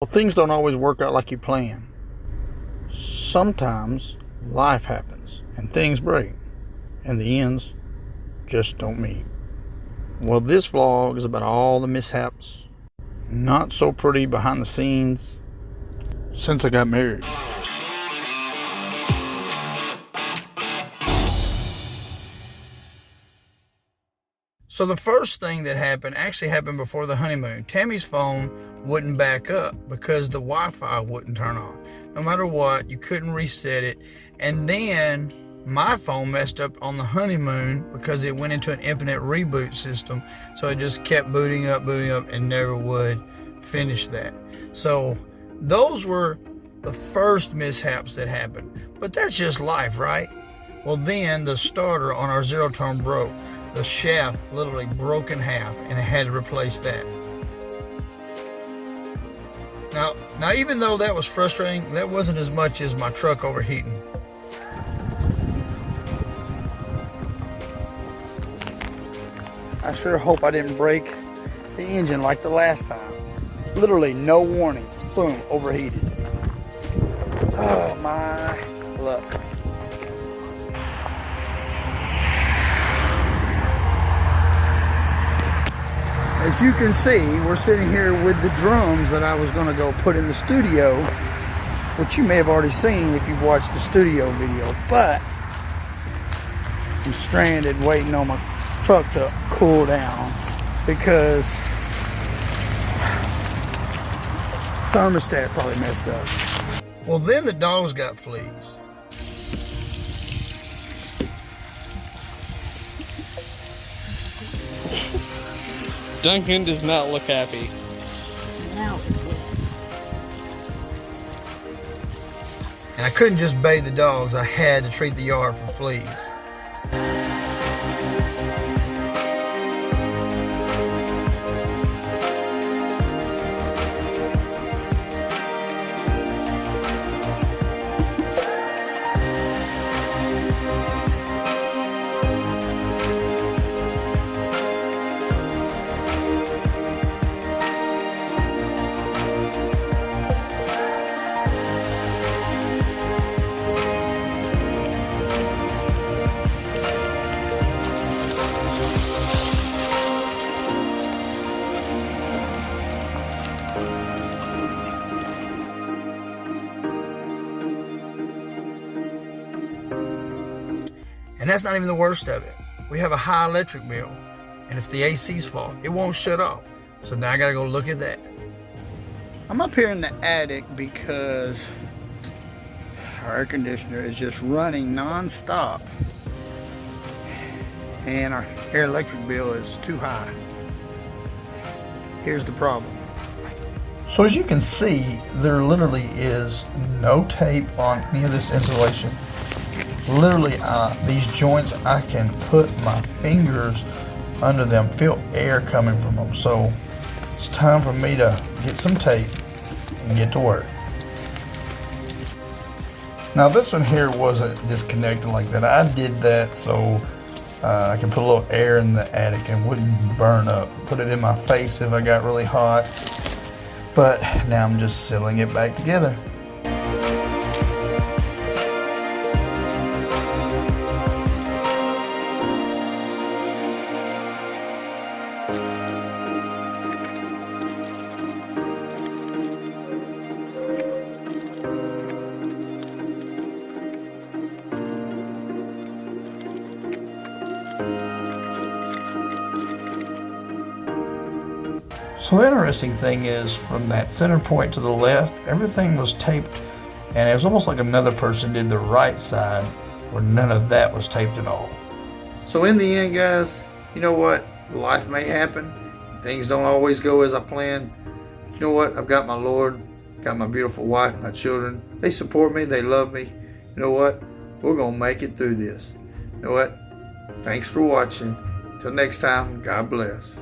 Well, things don't always work out like you plan. Sometimes life happens and things break and the ends just don't meet. Well, this vlog is about all the mishaps, not so pretty behind the scenes since I got married. So the first thing that happened actually happened before the honeymoon. Tammy's phone wouldn't back up because the Wi-Fi wouldn't turn on. No matter what, you couldn't reset it. And then my phone messed up on the honeymoon because it went into an infinite reboot system. So it just kept booting up and never would finish that. So those were the first mishaps that happened. But that's just life, right? Well, then the starter on our zero turn broke. The shaft literally broke in half and I had to replace that. Now even though that was frustrating, that wasn't as much as my truck overheating. I sure hope I didn't break the engine like the last time. Literally no warning. Boom, overheated. Oh my luck. As you can see, we're sitting here with the drums that I was going to go put in the studio, which you may have already seen if you've watched the studio video, but I'm stranded waiting on my truck to cool down because thermostat probably messed up. Well, then the dogs got fleas. Duncan does not look happy. And I couldn't just bathe the dogs, I had to treat the yard for fleas. And that's not even the worst of it. We have a high electric bill, and it's the AC's fault. It won't shut off. So now I gotta go look at that. I'm up here in the attic because our air conditioner is just running non-stop. And our air electric bill is too high. Here's the problem. So as you can see, there literally is no tape on any of this insulation. Literally, these joints, I can put my fingers under them, feel air coming from them. So it's time for me to get some tape and get to work. Now this one here wasn't disconnected like that. I did that so I can put a little air in the attic and wouldn't burn up. Put it in my face if I got really hot. But now I'm just sealing it back together. So the interesting thing is, from that center point to the left, everything was taped, and it was almost like another person did the right side where none of that was taped at all. So in the end, guys, you know what? Life may happen. Things don't always go as I planned. But you know what? I've got my Lord, got my beautiful wife, my children. They support me. They love me. You know what? We're going to make it through this. You know what? Thanks for watching. Till next time, God bless.